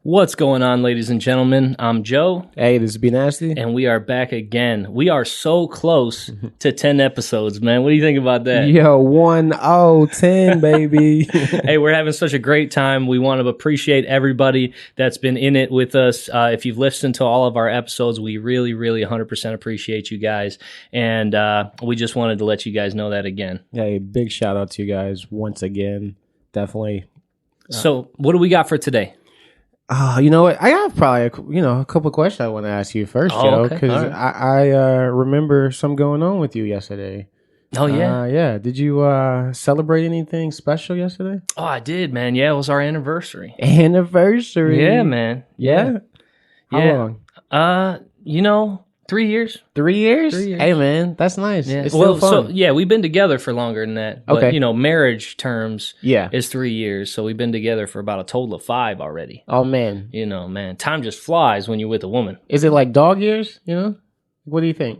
What's going on, ladies and gentlemen? I'm Joe. Hey, this is Be Nasty. And we are back again. We are so close to 10 episodes, man. What do you think about that? Yo, 10, baby. Hey, we're having such a great time. We want to appreciate everybody that's been in it with us. If you've listened to all of our episodes, we really, really 100% appreciate you guys. And we just wanted to let you guys know that again. Hey, big shout out to you guys once again. Definitely. So what do we got for today? You know what? I have probably a couple of questions I want to ask you first, Joe, because right. I remember some going on with you yesterday. Oh, yeah? Yeah. Did you celebrate anything special yesterday? Oh, I did, man. Yeah, it was our anniversary. Anniversary? Yeah, man. Yeah? How long? 3 years. 3 years? 3 years. Hey, man, that's nice. Yeah. It's still fun. So, we've been together for longer than that. But, okay. Marriage terms is 3 years. So we've been together for about a total of 5 already. Oh, man. Man, time just flies when you're with a woman. Is it like dog years, What do you think?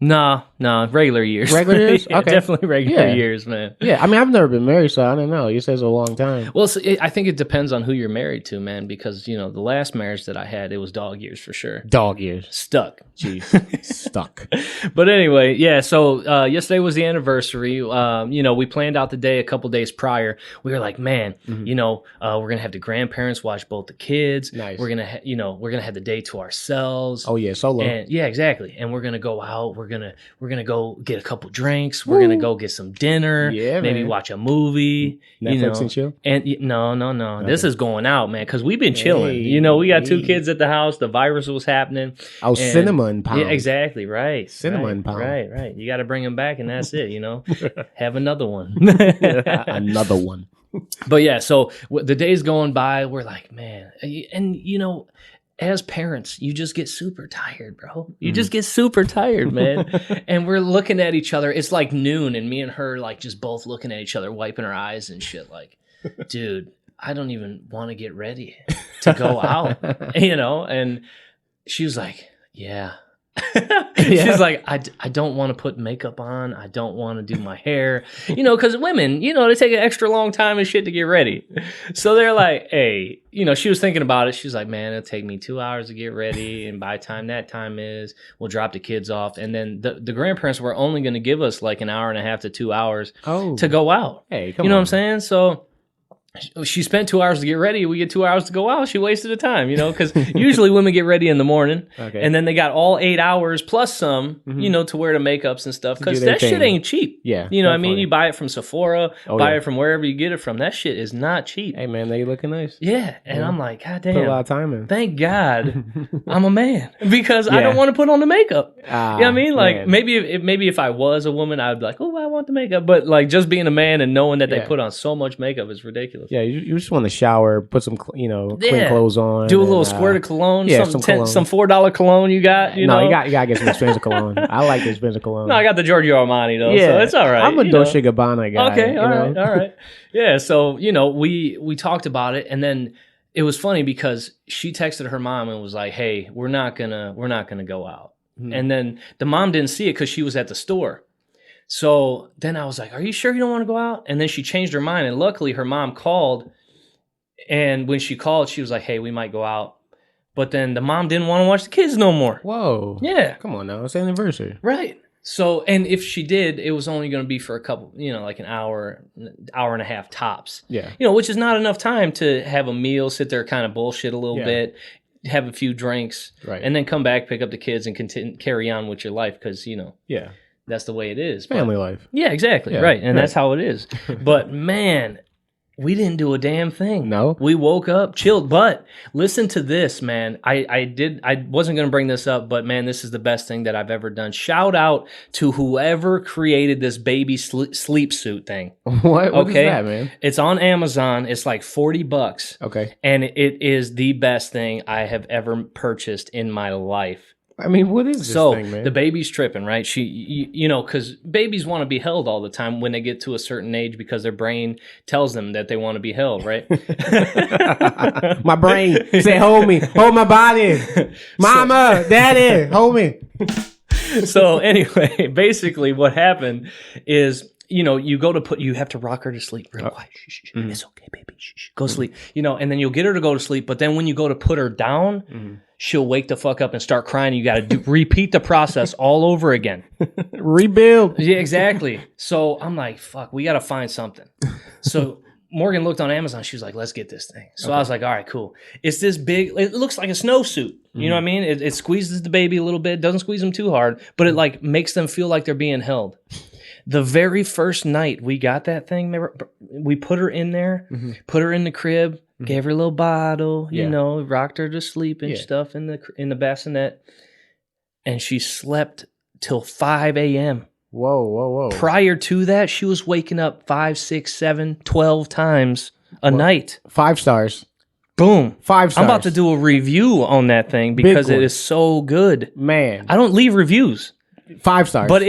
Nah, regular years. Regular years? Yeah, okay. Definitely regular years, man. Yeah, I mean, I've never been married, so I don't know. You say it's a long time. Well, I think it depends on who you're married to, man, because, the last marriage that I had, it was dog years for sure. Dog years. Stuck. Jeez. Stuck. But anyway, so yesterday was the anniversary. We planned out the day a couple days prior. We were like, man, we're going to have the grandparents watch both the kids. Nice. We're going to, we're going to have the day to ourselves. Oh, yeah, solo. And, yeah, exactly. And we're going to go out. We're gonna go get a couple drinks. We're gonna go get some dinner. Yeah, maybe man. Watch a movie. Netflix and chill. And no. Okay. This is going out, man, because we've been chilling. We got 2 kids at the house. The virus was happening. Oh, cinnamon pound. Yeah, exactly. Right. Cinnamon pound. Right. You got to bring them back, and that's it. Have another one. Another one. But yeah, so the days going by, we're like, man, and as parents, you just get super tired, bro. You just get super tired, man. And we're looking at each other. It's like noon, and me and her, like, just both looking at each other, wiping our eyes and shit. Like, dude, I don't even want to get ready to go out, And she was like, yeah. She's like, I don't want to put makeup on. I don't want to do my hair, because women, they take an extra long time and shit to get ready. So they're like, hey, she was thinking about it. She's like, man, it'll take me 2 hours to get ready. And by the time that time is, we'll drop the kids off. And then the grandparents were only going to give us like an hour and a half to 2 hours to go out. Hey, come on. You know what I'm saying? So she spent 2 hours to get ready. We get 2 hours to go out. She wasted the time, because usually women get ready in the morning, and then they got all 8 hours plus some, to wear the makeups and stuff. Because that shit ain't cheap. Yeah, what I mean? You buy it from Sephora, buy it from wherever you get it from. That shit is not cheap. Hey man, they looking nice. Yeah, and I'm like, God damn, put a lot of time in. Thank God, I'm a man because I don't want to put on the makeup. You know what I mean? Like man. maybe if I was a woman, I'd be like, oh, I want the makeup. But like just being a man and knowing that they put on so much makeup is ridiculous. Yeah, you just want to shower, put some, clean clothes on. Do a little squirt of cologne. Yeah, some cologne. Some $4 cologne you got, No, you gotta get some expensive cologne. I like the expensive cologne. No, I got the Giorgio Armani, though, so it's all right. I'm a Dolce & Gabbana guy. Okay, all right. Yeah, so, we talked about it, and then it was funny because she texted her mom and was like, hey, we're not gonna go out. Mm-hmm. And then the mom didn't see it because she was at the store. So then I was like, are you sure you don't want to go out? And then she changed her mind. And luckily her mom called. And when she called, she was like, hey, we might go out. But then the mom didn't want to watch the kids no more. Whoa. Yeah. Come on now. It's anniversary. Right. So, and if she did, it was only going to be for a couple, like an hour and a half tops. Yeah. Which is not enough time to have a meal, sit there, kind of bullshit a little bit, have a few drinks, and then come back, pick up the kids, and carry on with your life because, Yeah. That's the way it is. Family life. Yeah, exactly. Right. And that's how it is. But man, we didn't do a damn thing. No. We woke up, chilled. But listen to this, man. I wasn't going to bring this up, but man, this is the best thing that I've ever done. Shout out to whoever created this baby sleep suit thing. What is that, man? It's on Amazon. It's like $40. Okay. And it is the best thing I have ever purchased in my life. I mean, what is this thing, man? The baby's tripping, right? Because babies want to be held all the time when they get to a certain age because their brain tells them that they want to be held, right? My brain say, hold me, hold my body. Mama, daddy, hold me. So anyway, basically what happened is you have to rock her to sleep real quiet. It's okay, baby. Go sleep. And then you'll get her to go to sleep. But then when you go to put her down, she'll wake the fuck up and start crying. You got to repeat the process all over again. Rebuild. Yeah, exactly. So I'm like, fuck, we got to find something. So Morgan looked on Amazon. She was like, let's get this thing. So I was like, all right, cool. It's this big, it looks like a snowsuit. You know what I mean? It squeezes the baby a little bit. Doesn't squeeze them too hard, but it like makes them feel like they're being held. The very first night we got that thing, remember, we put her in there, put her in the crib, gave her a little bottle, rocked her to sleep and stuff in the bassinet. And she slept till 5 a.m. Whoa. Prior to that, she was waking up 5, 6, 7, 12 times a night. 5 stars. Boom. 5 stars. I'm about to do a review on that thing because it is so good. Man. I don't leave reviews. 5 stars. But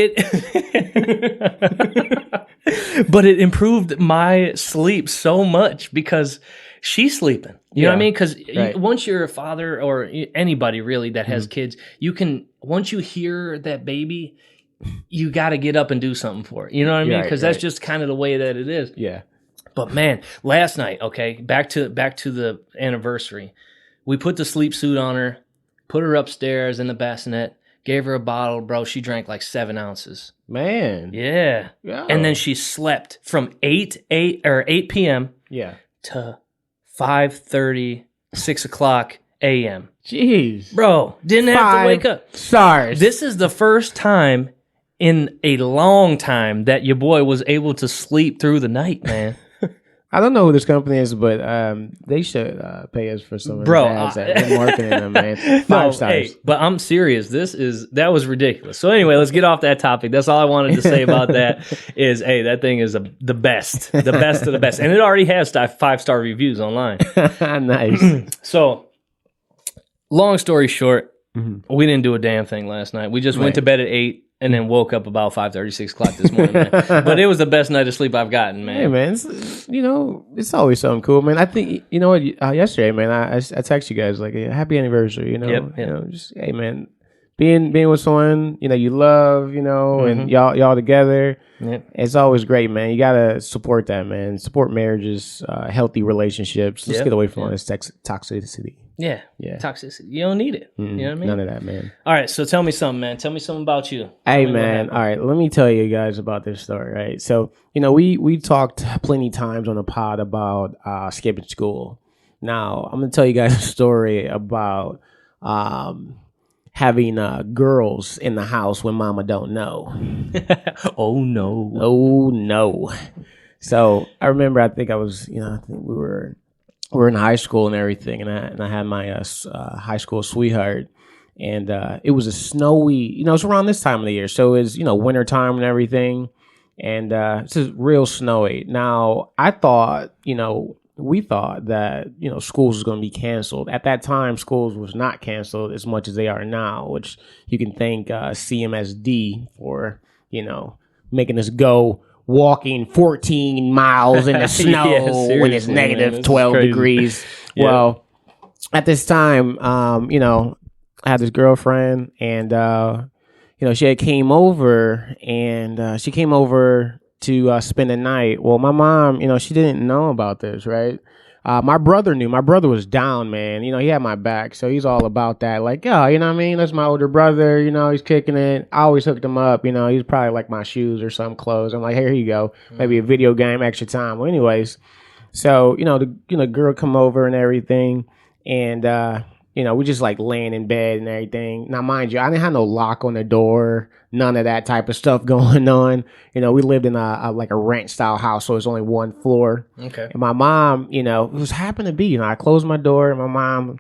it improved my sleep so much because she's sleeping. You know what I mean? Because once you're a father or anybody really that has kids, once you hear that baby, you got to get up and do something for it. You know what I mean? Because that's just kind of the way that it is. Yeah. But man, last night, okay, back to the anniversary, we put the sleep suit on her, put her upstairs in the bassinet, gave her a bottle, bro. She drank like 7 ounces. Man. Yeah. And then she slept from 8 p.m. to 5:30, 6 o'clock a.m. Jeez. Bro, didn't have to wake up. Stars. This is the first time in a long time that your boy was able to sleep through the night, man. I don't know who this company is, but they should pay us for some of the ads that we're marketing them, man. 5 stars. Hey, but I'm serious. That was ridiculous. So anyway, let's get off that topic. That's all I wanted to say about that is, hey, that thing is the best of the best. And it already has 5-star reviews online. Nice. So long story short, we didn't do a damn thing last night. We just went to bed at 8. And then woke up about 5:30, 6 o'clock this morning, man. But it was the best night of sleep I've gotten, man. Hey, man, it's always something cool, man. I think, you know what, yesterday, man, I text you guys, like, happy anniversary, just, hey, man, being with someone, you love, and y'all together, it's always great, man. You got to support that, man. Support marriages, healthy relationships. Let's get away from all this toxicity. Yeah. Toxicity. You don't need it. You know what I mean? None of that, man. All right, so tell me something, man. Tell me something about you. Hey, man. All right, let me tell you guys about this story, right? So, we talked plenty times on the pod about skipping school. Now, I'm going to tell you guys a story about having girls in the house when mama don't know. Oh, no. Oh, no. So, I remember, I think we were in high school and everything, and I had my high school sweetheart, and it was a snowy, it's around this time of the year, so it's winter time and everything, and it's just real snowy. Now I thought, we thought that schools was going to be canceled. At that time, schools was not canceled as much as they are now, which you can thank CMSD for making us go walking 14 miles in the snow when it's negative 12 degrees. Yeah. Well, at this time, I had this girlfriend, and she had came over, and she came over to spend the night. Well, my mom, she didn't know about this, right? My brother knew. My brother was down, man. He had my back, so he's all about that. Like, yo, you know what I mean? That's my older brother. He's kicking it. I always hooked him up. He's probably like my shoes or some clothes. I'm like, here you go. Maybe a video game, extra time. Well, anyways, so the girl come over and everything, and we just like laying in bed and everything. Now, mind you, I didn't have no lock on the door, none of that type of stuff going on. We lived in a rent style house, so it's only one floor. Okay. And my mom, it was happened to be, I closed my door, and my mom,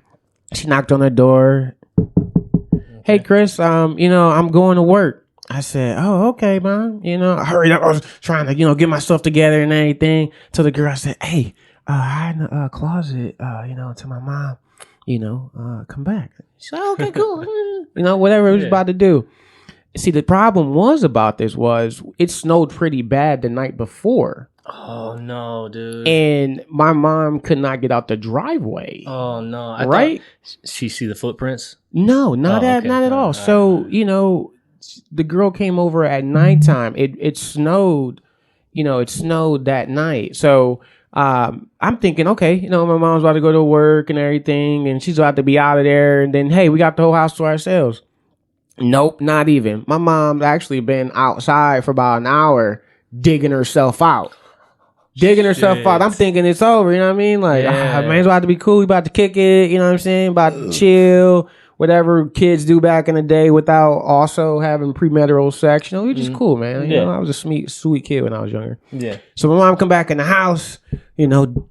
she knocked on the door. Okay. Hey, Chris, I'm going to work. I said, oh, okay, Mom. I hurried up. I was trying to, get my stuff together and everything. To the girl, I said, hey, I had in the closet, to my mom. Come back. She said, okay, cool. Whatever it was about to do. See, the problem was about this was it snowed pretty bad the night before. Oh, no, dude. And my mom could not get out the driveway. Oh, no. Right? She see the footprints? No, not at all. So, the girl came over at nighttime. It snowed it snowed that night. So I'm thinking, okay, my mom's about to go to work and everything, and she's about to be out of there. And then, hey, we got the whole house to ourselves. Nope, not even. My mom's actually been outside for about an hour digging herself out. I'm thinking it's over, you know what I mean? Like, man's about to be cool. We about to kick it, you know what I'm saying? About to chill. Whatever kids do back in the day without also having premarital sex. We just cool, man. I was a sweet kid when I was younger. Yeah. So my mom come back in the house,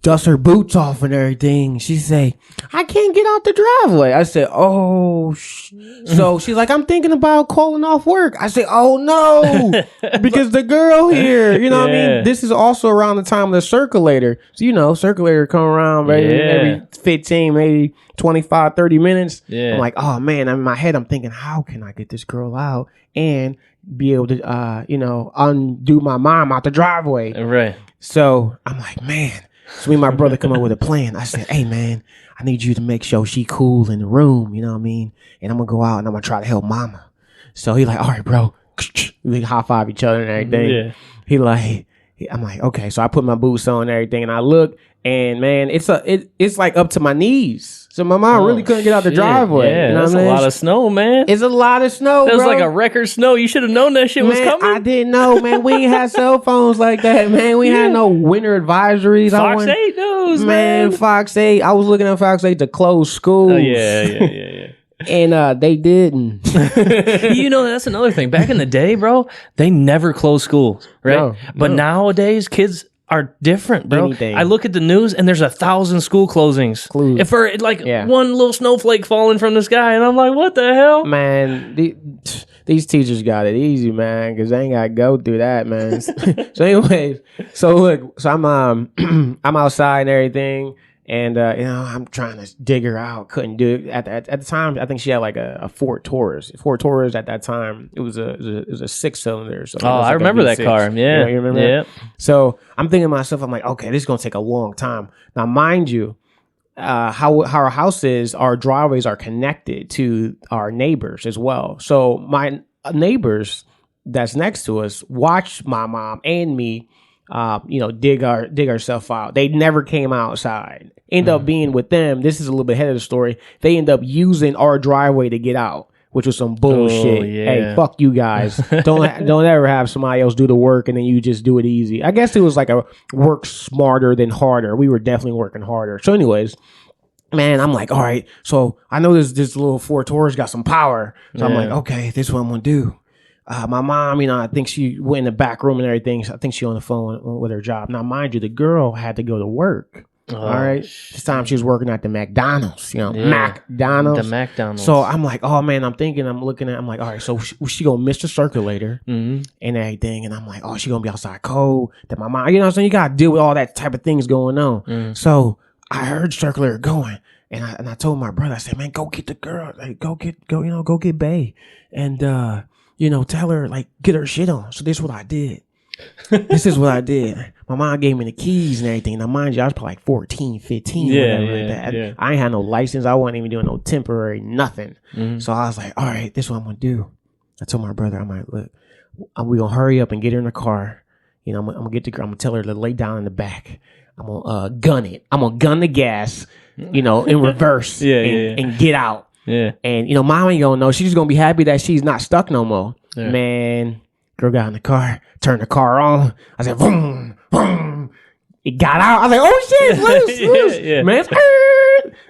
dust her boots off and everything. She say, I can't get out the driveway. I said, oh, so she's like, I'm thinking about calling off work. I say, oh no, because the girl here, you know what I mean? This is also around the time of the circulator. So, circulator come around every 15, maybe 25, 30 minutes. Yeah. I'm like, oh man, in my head, I'm thinking, how can I get this girl out and be able to, undo my mom out the driveway? Right. So I'm like, man. So me and my brother come up with a plan. I said, hey man, I need you to make sure she cool in the room. You know what I mean? And I'm going to go out and I'm going to try to help mama. So he like, all right, bro. We high five each other and everything. Yeah. I'm like, okay. So I put my boots on and everything and I look and man, it's like up to my knees. So my mom really couldn't get out the driveway. Yeah, that's a lot of snow, man. It's a lot of snow, That was like a record snow. You should have known that shit was coming. I didn't know, man. We ain't had cell phones like that, man. We had no winter advisories. Fox 8 news, man. Fox 8. I was looking at Fox 8 to close schools. Oh, yeah. And they didn't. That's another thing. Back in the day, bro, they never closed schools, right? But nowadays, kids are different, bro. Anything. I look at the news and there's 1,000 school closings. If for one little snowflake falling from the sky, and I'm like, what the hell? Man, these teachers got it easy, man, because they ain't got to go through that, man. So anyways, I'm outside and everything. And, I'm trying to dig her out. Couldn't do it. At the time, I think she had like a Ford Taurus. Ford Taurus at that time, it was a 6-cylinder. So I remember that car. Yeah. You remember that? So I'm thinking to myself, I'm like, okay, this is going to take a long time. Now, mind you, how our house is, our driveways are connected to our neighbors as well. So my neighbors that's next to us watched my mom and me dig ourselves out. They never came outside. End up being with them. This is a little bit ahead of the story. They end up using our driveway to get out, which was some bullshit. Oh, yeah. Hey, fuck you guys. Don't ever have somebody else do the work and then you just do it easy. I guess it was like a work smarter than harder. We were definitely working harder. So anyways, man, I'm like, all right. So I know this little Ford Taurus got some power. So I'm like, okay, this is what I'm going to do. My mom, I think she went in the back room and everything. I think she on the phone with her job. Now, mind you, the girl had to go to work. All right. This time she was working at the McDonald's, McDonald's. The McDonald's. So I'm like, oh man, I'm like, all right, so she gonna miss the circulator and everything. And I'm like, oh, she gonna be outside cold. That my mom, what I'm saying? You gotta deal with all that type of things going on. So I heard circulator going. And I told my brother, I said, man, go get the girl. Like, go get Bae. And tell her, like, get her shit on. So this is what I did. My mom gave me the keys and everything. Now, mind you, I was probably like 14, 15, whatever like that. Yeah. I ain't had no license. I wasn't even doing no temporary nothing. So I was like, all right, this is what I'm going to do. I told my brother, I'm like, look, we're going to hurry up and get her in the car. I'm going to get the girl. I'm going to tell her to lay down in the back. I'm going to gun it. I'm going to gun the gas, in reverse and get out. Yeah. And, mom ain't going to know. She's just going to be happy that she's not stuck no more. Yeah. Man, girl got in the car, turned the car on. I said, boom, boom. It got out. I was like, oh shit, loose.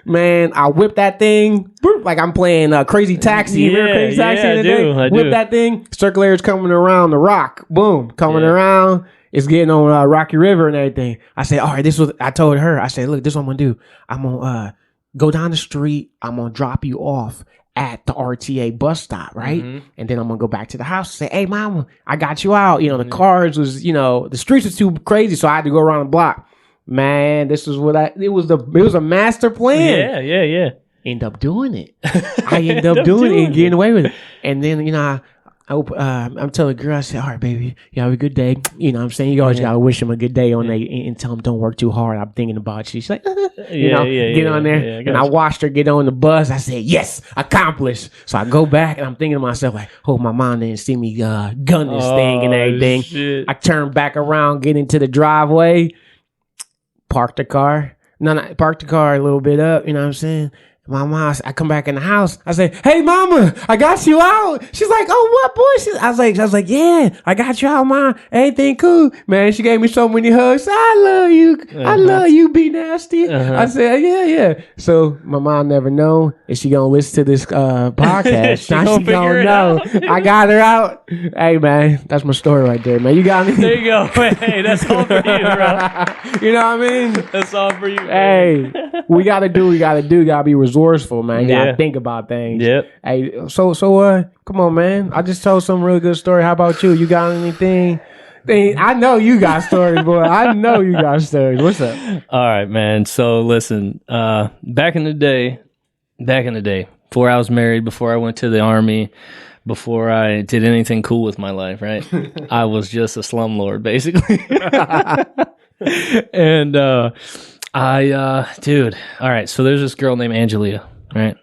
Man, I whipped that thing like I'm playing Crazy Taxi. You remember Crazy Taxi in the day? Whip that thing. Circulator's coming around the rock. Boom, coming around. It's getting on Rocky River and everything. I said, all right, I told her. I said, look, this is what I'm going to do. I'm going to go down the street. I'm going to drop you off at the RTA bus stop, right? And then I'm going to go back to the house and say, hey, mama, I got you out. The cars was, the streets was too crazy, so I had to go around the block. Man, this was it was a master plan. Yeah. End up doing it. I end up doing it and getting away with it. And then, I'm telling the girl, I said, all right, baby, you have a good day. You know what I'm saying? You always got to wish them a good day on there and tell them don't work too hard. I'm thinking about you. She's like, get on there. Yeah, and I watched her get on the bus. I said, yes, accomplished. So I go back and I'm thinking to myself, like, hope my mom didn't see me gun this thing and everything. Shit. I turn back around, get into the driveway, park the car. Park the car a little bit up, you know what I'm saying? My mom, I come back in the house. I say, "Hey, mama, I got you out." She's like, "Oh, what, boy?" I was like, "Yeah, I got you out, mom. Everything cool, man." She gave me so many hugs. I love you. I love you. Be nasty. I said, "Yeah." So my mom never know if she gonna listen to this podcast. Now she gonna know. I got her out. Hey, man, that's my story right there, man. You got me. There you go. Hey, that's all for you, bro. You know what I mean? That's all for you. Hey, we gotta do. We gotta be resourceful, man. You gotta think about things. Yep. Hey, so come on, man. I just told some real good story. How about you? You got anything? I know you got stories, boy. I know you got stories. What's up? All right, man. So listen, back in the day, before I was married, before I went to the army, before I did anything cool with my life, right? I was just a slumlord, basically. And dude, all right, so there's this girl named Angelia, right?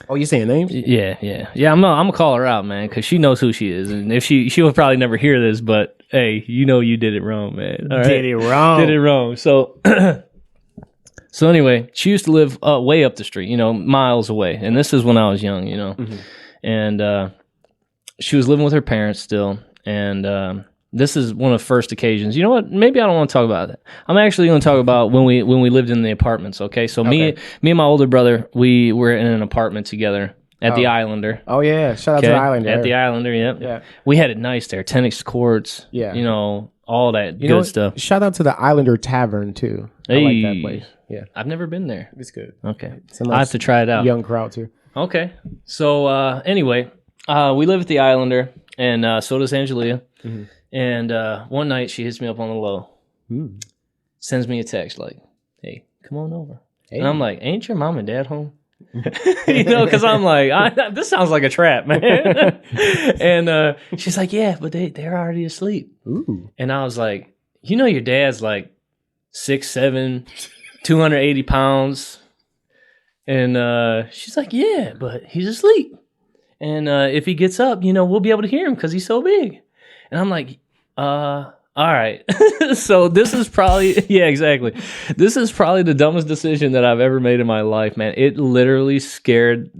Oh, you saying names? Yeah. I'm gonna call her out, man, because she knows who she is, and if she will probably never hear this, but hey, you know you did it wrong, man. All right? Did it wrong. So, so anyway, she used to live way up the street, miles away, and this is when I was young, and she was living with her parents still, and this is one of the first occasions. You know what? Maybe I don't want to talk about that. I'm actually going to talk about when we lived in the apartments. Okay, so me and my older brother, we were in an apartment together at the Islander. Oh yeah, shout out to the Islander. At the Islander, yep. Yeah. We had it nice there, tennis courts. Yeah. All that good stuff. Shout out to the Islander Tavern too. I like that place. Yeah, I've never been there. It's good. Okay, It's a nice I have to try it out. Young crowd too. Okay, so anyway, we live at the Islander, and so does Angelia. Mm-hmm. And one night she hits me up on the low, sends me a text like, "Hey, come on over." Hey. And I'm like, "Ain't your mom and dad home?" Because I'm like, this sounds like a trap, man. And she's like, "Yeah, but they're already asleep." Ooh. And I was like, your dad's like 6'7", 280 pounds. And she's like, "Yeah, but he's asleep. And if he gets up, we'll be able to hear him because he's so big." And I'm like, all right. So this is probably, yeah, exactly. This is probably the dumbest decision that I've ever made in my life, man. It literally scared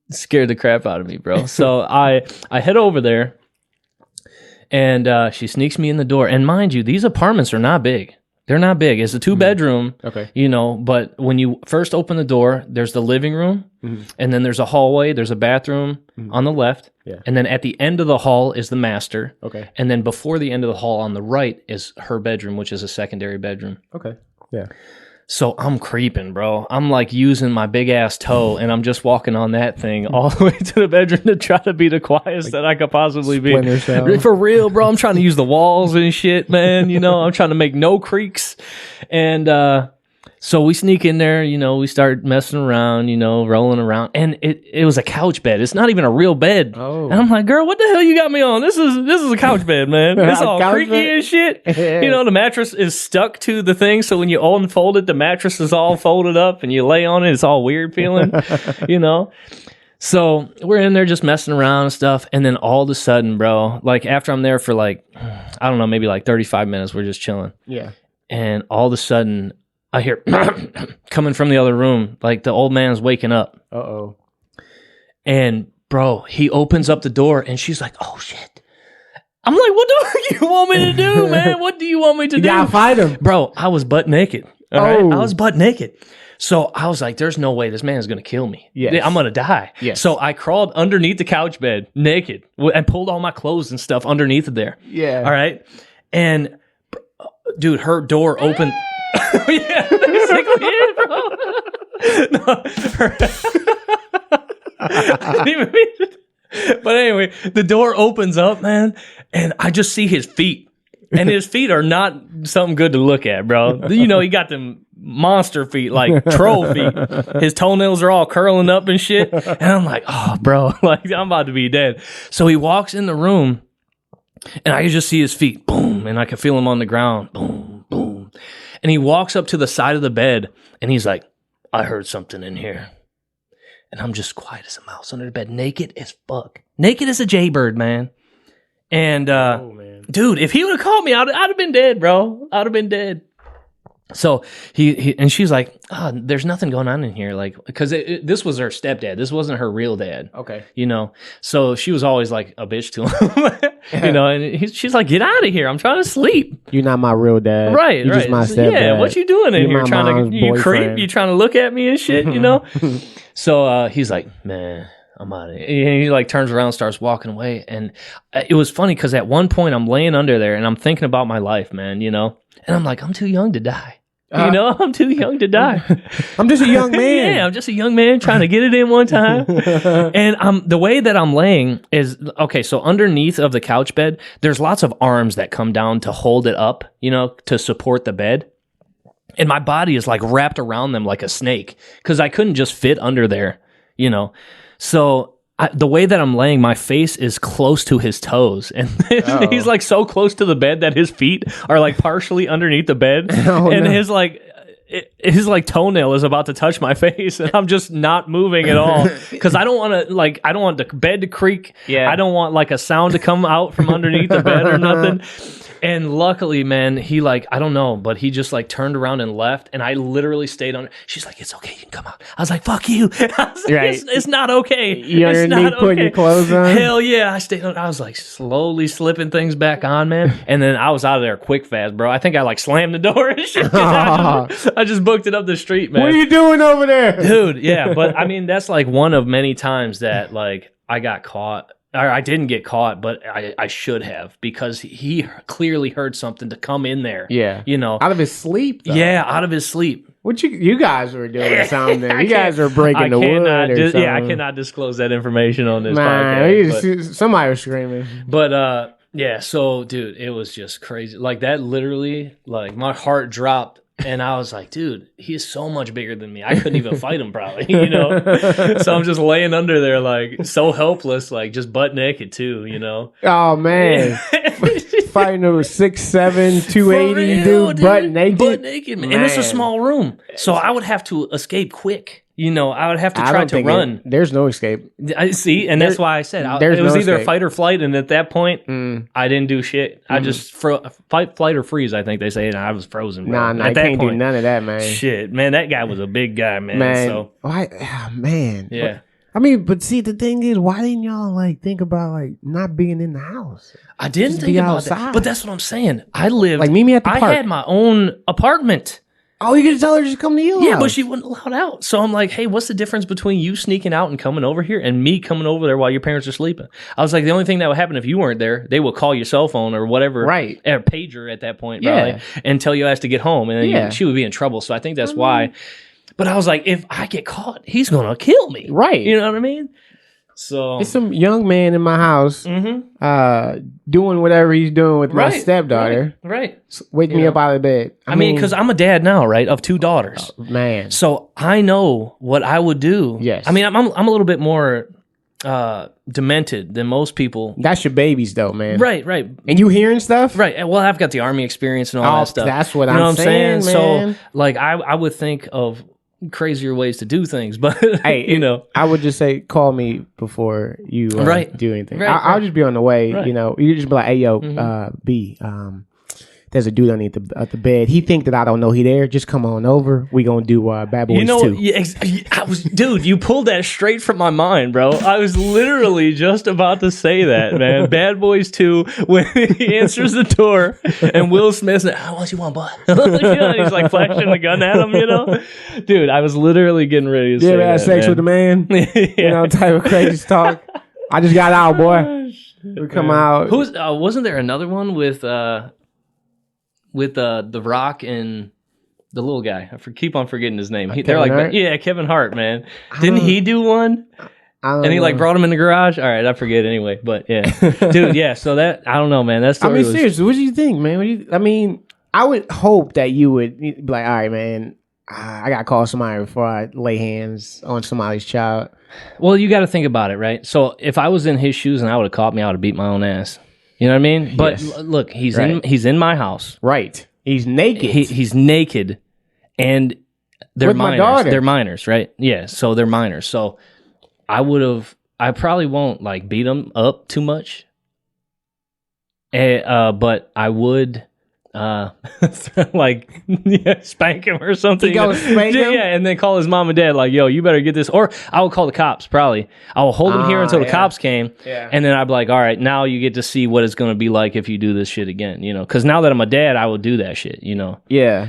the crap out of me, bro. So I head over there, and she sneaks me in the door. And mind you, these apartments are not big. They're not big. It's a 2-bedroom, okay. But when you first open the door, there's the living room, and then there's a hallway, there's a bathroom on the left, and then at the end of the hall is the master, okay. And then before the end of the hall on the right is her bedroom, which is a secondary bedroom. Okay, yeah. So I'm creeping, bro. I'm like using my big ass toe, and I'm just walking on that thing all the way to the bedroom to try to be the quietest that I could possibly be. For real, bro. I'm trying to use the walls and shit, man. I'm trying to make no creaks. And so we sneak in there, we start messing around, rolling around. And it was a couch bed. It's not even a real bed. Oh. And I'm like, girl, what the hell you got me on? This is a couch bed, man. It's all creaky and shit. The mattress is stuck to the thing. So when you unfold it, the mattress is all folded up and you lay on it. It's all weird feeling, So we're in there just messing around and stuff. And then all of a sudden, bro, like after I'm there for like, I don't know, maybe like 35 minutes, we're just chilling. Yeah. And all of a sudden, I hear coming from the other room, like the old man's waking up. Uh-oh. And, bro, he opens up the door, and she's like, "Oh, shit." I'm like, what do you want me to do, man? What do you want me to do? You gotta fight him. Bro, I was butt naked. All right? I was butt naked. So I was like, there's no way this man is going to kill me. Yes. I'm going to die. Yes. So I crawled underneath the couch bed, naked, and pulled all my clothes and stuff underneath of there. Yeah. All right? And, dude, her door opened... Yeah, basically it, bro. No, I didn't even mean it. But anyway, the door opens up, man, and I just see his feet. And his feet are not something good to look at, bro. He got them monster feet, like troll feet. His toenails are all curling up and shit. And I'm like, oh, bro, like I'm about to be dead. So he walks in the room and I can just see his feet, boom, and I can feel him on the ground, boom, boom. And he walks up to the side of the bed and he's like, I heard something in here. And I'm just quiet as a mouse under the bed, naked as fuck. Naked as a jaybird, man. And, man. Dude, if he would have called me, I'd have been dead, bro. I'd have been dead. So he and she's like, oh, there's nothing going on in here. Like, because this was her stepdad. This wasn't her real dad. Okay. You know, so she was always like a bitch to him, you know, and she's like, get out of here. I'm trying to sleep. You're not my real dad. Right. You're right. just my stepdad. Yeah. What you doing in You're here? You creep? You trying to look at me and shit, you know? So he's like, man, I'm out of here. And he like turns around and starts walking away. And it was funny because at one point I'm laying under there and I'm thinking about my life, man, you know? And I'm like, I'm too young to die. You know, I'm too young to die. I'm just a young man. Yeah, I'm just a young man trying to get it in one time. And the way that I'm laying is, okay, so underneath of the couch bed, there's lots of arms that come down to hold it up, you know, to support the bed. And my body is like wrapped around them like a snake because I couldn't just fit under there, you know. So the way that I'm laying, my face is close to his toes, and he's like so close to the bed that his feet are like partially underneath the bed, and his like toenail is about to touch my face, and I'm just not moving at all because I don't want the bed to creak. Yeah, I don't want like a sound to come out from underneath the bed or nothing. And luckily, man, he like, I don't know, but he just like turned around and left, and I literally stayed on. She's like, it's okay, you can come out. I was like, fuck you. I was like, right. It's not okay. You're underneath putting your clothes on? Hell yeah. I stayed on. I was like slowly slipping things back on, man. And then I was out of there quick fast, bro. I think I like slammed the door and shit. I just booked it up the street, man. What are you doing over there? Dude, yeah. But I mean, that's like one of many times that like I got caught. Or I didn't get caught, but I should have because he clearly heard something to come in there. Yeah. You know. Out of his sleep, though. Yeah, out of his sleep. What you guys were doing something. You guys were breaking the wood or something. Yeah, I cannot disclose that information on this podcast. Somebody was screaming. But, yeah, so, dude, it was just crazy. Like, that literally, like, my heart dropped. And I was like, dude, he is so much bigger than me. I couldn't even fight him probably, you know? So I'm just laying under there, like, so helpless, like, just butt naked, too, you know? Oh, man. Fighting over 6'7", 280, dude, butt naked? Butt naked, man. And it's a small room. So I would have to escape quick. You know, I would have to try to run. There's no escape. I see, and that's why I said it was either fight or flight, and at that point, I didn't do shit. I just fight, flight, or freeze, I think they say, and I was frozen. Bro. Nah, I can't do none of that, man. Shit, man, that guy was a big guy, man. So, man. Yeah. I mean, but see, the thing is, why didn't y'all like think about like not being in the house? I didn't think about that, but that's what I'm saying. I lived like meet me at the park. I had my own apartment. Oh, you gonna tell her to just come to you? Yeah, but she wasn't allowed out. So I'm like, hey, what's the difference between you sneaking out and coming over here and me coming over there while your parents are sleeping? I was like, the only thing that would happen if you weren't there, they would call your cell phone or whatever, right? Or pager at that point, probably, and tell you I have to get home, and then she would be in trouble. So I think that's why. But I was like, if I get caught, he's gonna kill me, right? You know what I mean? So it's some young man in my house doing whatever he's doing with my stepdaughter. Right. Wake me up out of bed. I mean, because I'm a dad now, right, of 2 daughters. Man. So I know what I would do. Yes. I mean, I'm a little bit more demented than most people. That's your babies, though, man. Right. And you hearing stuff? Right. Well, I've got the Army experience and all that stuff. That's what I'm saying, man. So, like, I would think of crazier ways to do things, but hey, you know, I would just say call me before you do anything. I'll just be on the way. Right. You know, you just be like, hey, yo, B, there's a dude underneath the bed. He think that I don't know he there. Just come on over. We gonna do Bad Boys 2. Dude, you pulled that straight from my mind, bro. I was literally just about to say that, man. Bad Boys 2, when he answers the door and Will Smith's like, what you want, boy? You know, he's like flashing the gun at him, you know? Dude, I was literally getting ready to say that. You ever had sex with a man? You know, type of crazy talk. I just got out, boy. We come out. Wasn't there another one with The Rock and the little guy? Keep on forgetting his name. They're like, Hart? Yeah, Kevin Hart, man. Didn't he do one? And he like brought him in the garage. All right, I forget anyway. But yeah, dude. Yeah. So that I don't know, man. That story seriously, what do you think, man? I mean, I would hope that you would be like, all right, man. I got to call somebody before I lay hands on somebody's child. Well, you got to think about it, right? So if I was in his shoes and I would have caught me, I would have beat my own ass. You know what I mean? But look, he's in my house. Right. He's naked. He's naked, and they're With my minors. daughter. They're minors, right? Yeah. So they're minors. So I probably won't like beat them up too much. But I would like spank him or something. You go spank him? Yeah, and then call his mom and dad like, yo, you better get this. Or I would call the cops probably. I will hold him here until the cops came. Yeah. And then I'd be like, all right, now you get to see what it's going to be like if you do this shit again, you know? Because now that I'm a dad, I would do that shit, you know? Yeah.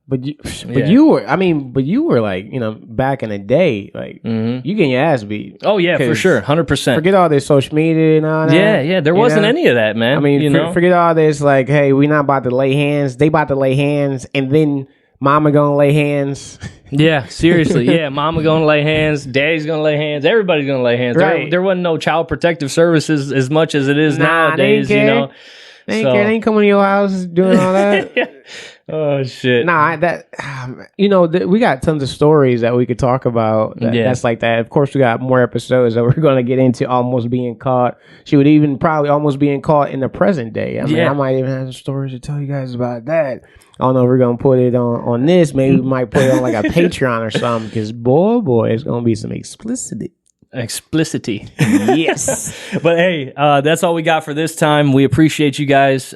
But you were like, you know, back in the day, like you getting your ass beat. Oh yeah, for sure, 100%. Forget all this social media and all that. Yeah, there wasn't any of that, man. I mean, forget all this. Like, hey, we not about to lay hands. They about to lay hands, and then mama gonna lay hands. Yeah, seriously. Yeah, mama gonna lay hands. Daddy's gonna lay hands. Everybody's gonna lay hands. Right. There wasn't no child protective services as much as it is nowadays. You know, they ain't care. They ain't coming to your house doing all that. Yeah. Oh shit! Nah, we got tons of stories that we could talk about. That's like that. Of course, we got more episodes that we're going to get into. Almost being caught. She would even probably almost being caught in the present day. I mean, I might even have some stories to tell you guys about that. I don't know if we're going to put it on this. Maybe we might put it on like a Patreon or something. Because boy, it's going to be some explicitity. Yes. But hey, that's all we got for this time. We appreciate you guys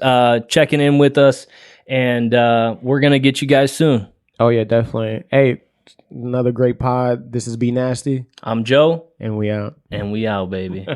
checking in with us. And we're going to get you guys soon. Oh, yeah, definitely. Hey, another great pod. This is Be Nasty. I'm Joe. And we out. And we out, baby.